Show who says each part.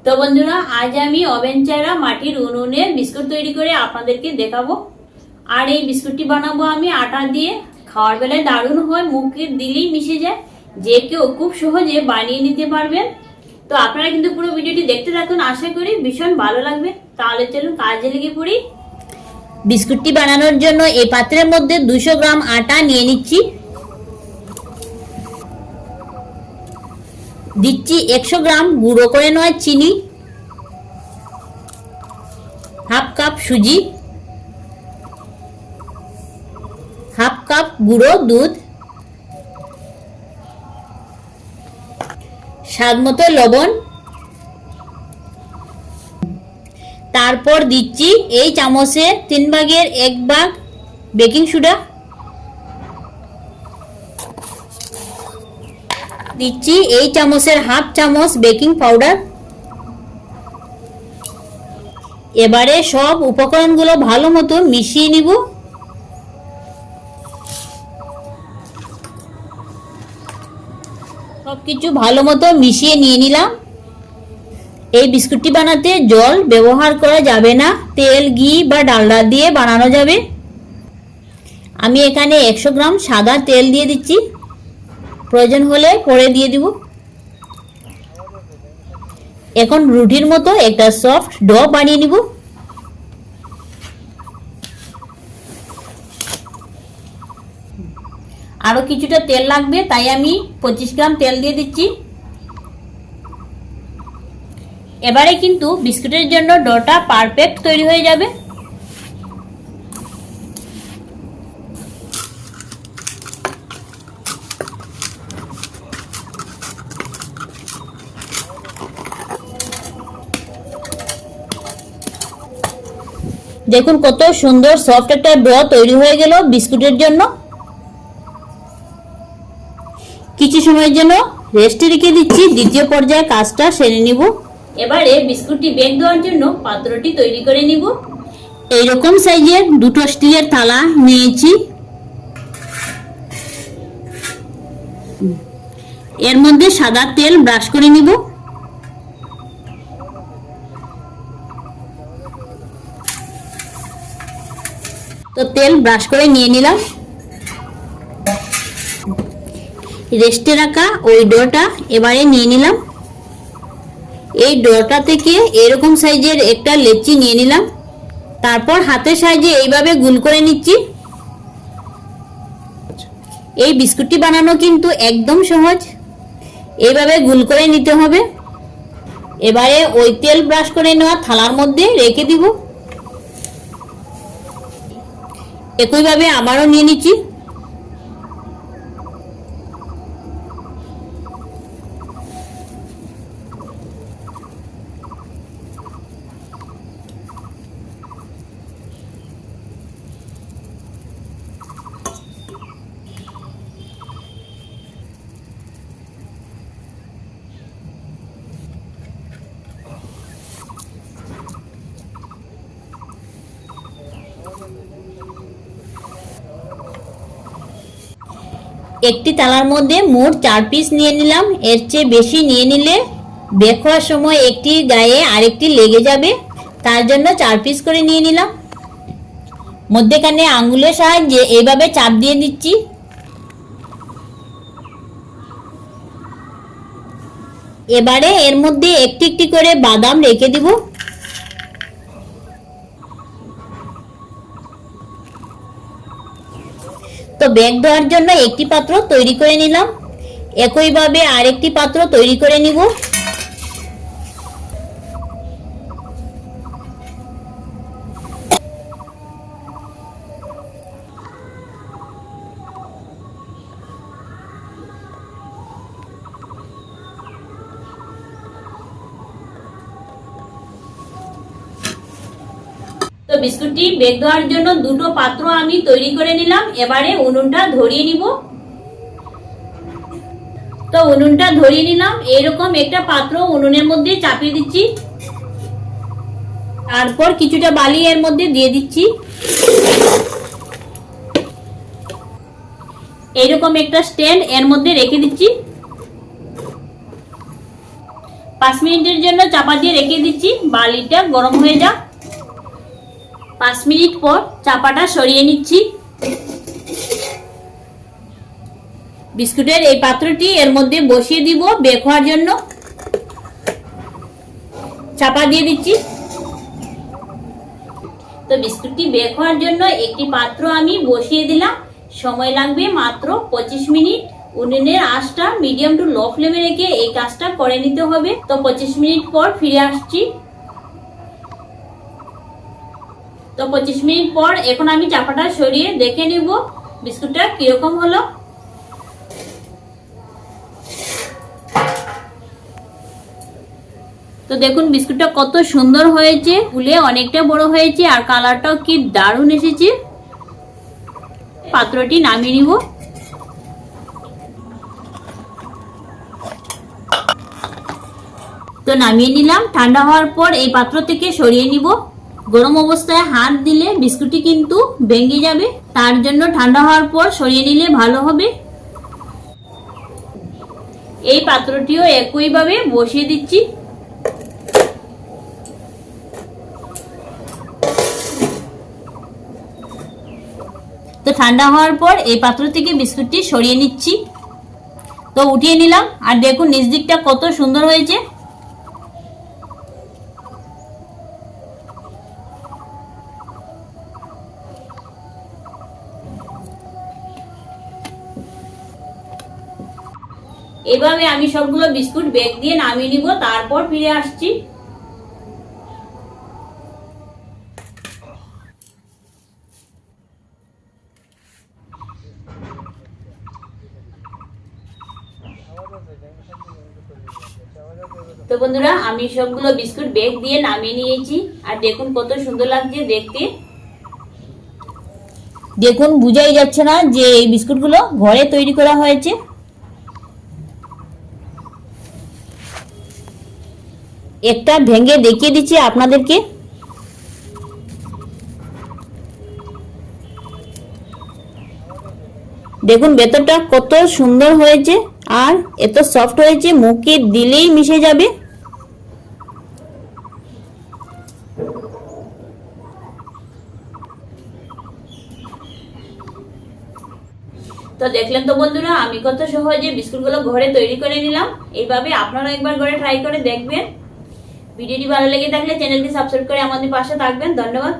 Speaker 1: তো বন্ধুরা, আজ আমি ওভেন চারা মাটির উনুনে বিস্কুট তৈরি করে আপনাদেরকে দেখাবো। আর এই বিস্কুটটি বানাবো আমি আটা দিয়ে। খাওয়ার বেলায় দারুণ হয়, মুখে দিলেই মিশে যায়। যে কেউ খুব সহজে বানিয়ে নিতে পারবেন। তো আপনারা কিন্তু পুরো ভিডিওটি দেখতে থাকুন, আশা করি ভীষণ ভালো লাগবে। তাহলে চলুন কাজে লেগে পড়ি। বিস্কুটটি বানানোর জন্য এই পাত্রের মধ্যে 200 গ্রাম আটা নিয়ে নিচ্ছি। দিচ্ছি 100 গ্রাম গুঁড়ো করে নেওয়া চিনি, হাফ কাপ সুজি, হাফ কাপ গুঁড়ো দুধ, স্বাদ মতো লবণ। তারপর দিচ্ছি এই চামচের 3 ভাগের 1 ভাগ বেকিং সোডা, দিচ্ছি এই চামচের হাফ চামচ বেকিং পাউডার। এবারে সব উপকরণগুলো ভালো মতো মিশিয়ে নিব। সবকিছু ভালো মতো মিশিয়ে নিয়ে নিলাম। এই বিস্কুটটি বানাতে জল ব্যবহার করা যাবে না, তেল, ঘি বা ডালডা দিয়ে বানানো যাবে। আমি এখানে 100 গ্রাম সাদা তেল দিয়ে দিচ্ছি, প্রয়োজন হলে পরে দিয়ে দিব। এখন রুটির মতো একটা সফট ডো বানিয়ে নিব। আরো কিছুটা তেল লাগবে, তাই আমি 25 গ্রাম তেল দিয়ে দিচ্ছি। এবারে কিন্তু বিস্কুটের জন্য ডোটা পারফেক্ট তৈরি হয়ে যাবে। দেখুন কত সুন্দর সফট একটা ডো তৈরি হয়ে গেল বিস্কুটের জন্য। কিছু সময়ের জন্য রেস্টে রেখে দিচ্ছি, দ্বিতীয় পর্যায়ে কাজটা সেরে নিব। এবারে বিস্কুটটি বেক দেওয়ার জন্য পাত্রটি তৈরি করে নিব। এইরকম সাইজের দুটো স্টিলের থালা নিয়েছি। এর মধ্যে সাদা তেল ব্রাশ করে নিব। তো তেল ব্রাশ করে নিয়ে নিলাম। রেস্টে রাখা ওই ডোটা এবারে নিয়ে নিলাম। এই ডোটা থেকে এরকম সাইজের একটা লেচি নিয়ে নিলাম। তারপর হাতের সাহায্যে এইভাবে গোল করে নিচ্ছি। এই বিস্কুটটি বানানো কিন্তু একদম সহজ, এইভাবে গোল করে নিতে হবে। এবারে ওই তেল ব্রাশ করে নেওয়া থালার মধ্যে রেখে দিব। একইভাবে আবারও নিয়ে নিচ্ছি। একটি থালার মধ্যে মোট 4 পিস নিয়ে নিলাম। এর চেয়ে বেশি নিয়ে নিলে বেক হওয়ার সময় একটি গায়ে আরেকটি লেগে যাবে, তার জন্য 4 পিস করে নিয়ে নিলাম। মধ্যেখানে আঙ্গুলের সাহায্যে এইভাবে চাপ দিয়ে দিচ্ছি। এবারে এর মধ্যে একটি একটি করে বাদাম রেখে দিব। তো বেক দেওয়ার জন্য একটি পাত্র তৈরি করে নিলাম। একইভাবে আরেকটি পাত্র তৈরি করে নিব। তো বিস্কুটটি বেক দেওয়ার জন্য দুটো পাত্র আমি তৈরি করে নিলাম। এবারে উনুনটা ধরিয়ে নিব। তো উনুনটা ধরিয়ে নিলাম। এরকম একটা পাত্র উনুনের মধ্যে চাপিয়ে দিচ্ছি। তারপর কিছুটা বালি এর মধ্যে দিয়ে দিচ্ছি। এইরকম একটা স্ট্যান্ড এর মধ্যে রেখে দিচ্ছি। 5 মিনিটের জন্য চাপা দিয়ে রেখে দিচ্ছি, বালিটা গরম হয়ে যাক। 5 মিনিট পর চাপাটা সরিয়ে নিচ্ছি। বিস্কুটের এই পাত্রটি এর মধ্যে বসিয়ে দিব বেক হওয়ার জন্য। চাপা দিয়ে দিচ্ছি। তো বিস্কুটটি বেক হওয়ার জন্য একটি পাত্র আমি বসিয়ে দিলাম। সময় লাগবে মাত্র 25 মিনিট। উনুনের আঁচটা মিডিয়াম টু লো ফ্লেমে রেখে এই কাজটা করে নিতে হবে। তো 25 মিনিট পর ফিরে আসছি। তো 25 মিনিট পর এখন আমি চাপাটা সরিয়ে দেখে নিব বিস্কুটটা কিরকম হলো। তো দেখুন বিস্কুটটা কত সুন্দর হয়েছে, ফুলে অনেকটা বড় হয়েছে আর কালারটাও কি দারুণ এসেছে। পাত্রটি নামিয়ে নিব। তো নামিয়ে নিলাম। ঠান্ডা হওয়ার পর এই পাত্র থেকে সরিয়ে নিব। গরম অবস্থায় হাত দিলে বিস্কুটটি কিন্তু ভেঙে যাবে, তার জন্য ঠান্ডা হওয়ার পর সরিয়ে নিলে ভালো হবে। এই পাত্রটিও একইভাবে বসিয়ে দিচ্ছি। তো ঠান্ডা হওয়ার পর এই পাত্র থেকে বিস্কুটটি সরিয়ে নিচ্ছি। তো উঠিয়ে নিলাম আর দেখুন নিচ দিকটা কত সুন্দর হয়েছে। এভাবে আমি সবগুলো বিস্কুট বেক দিয়ে নামিয়ে নিব, তারপর ফিরে আসছি। তো বন্ধুরা আমি সবগুলো বিস্কুট বেক দিয়ে নামিয়ে নিয়েছি আর দেখুন কত সুন্দর লাগছে দেখতে। দেখুন বুঝাই যাচ্ছে না যে এই বিস্কুটগুলো ঘরে তৈরি করা হয়েছে। একটা ভেঙে দেখিয়ে দিচ্ছি আপনাদেরকে। দেখুন ভেতরটা কত সুন্দর হয়েছে আর এত সফট হয়েছে, মুখে দিলেই মিশে যাবে। তো দেখলেন তো বন্ধুরা আমি কত সহজে বিস্কুটগুলো ঘরে তৈরি করে নিলাম। এইভাবে আপনারা একবার ঘরে ট্রাই করে দেখবেন। ভিডিওটি ভালো লেগে থাকলে চ্যানেলটি সাবস্ক্রাইব করে আমাদের পাশে থাকবেন। ধন্যবাদ।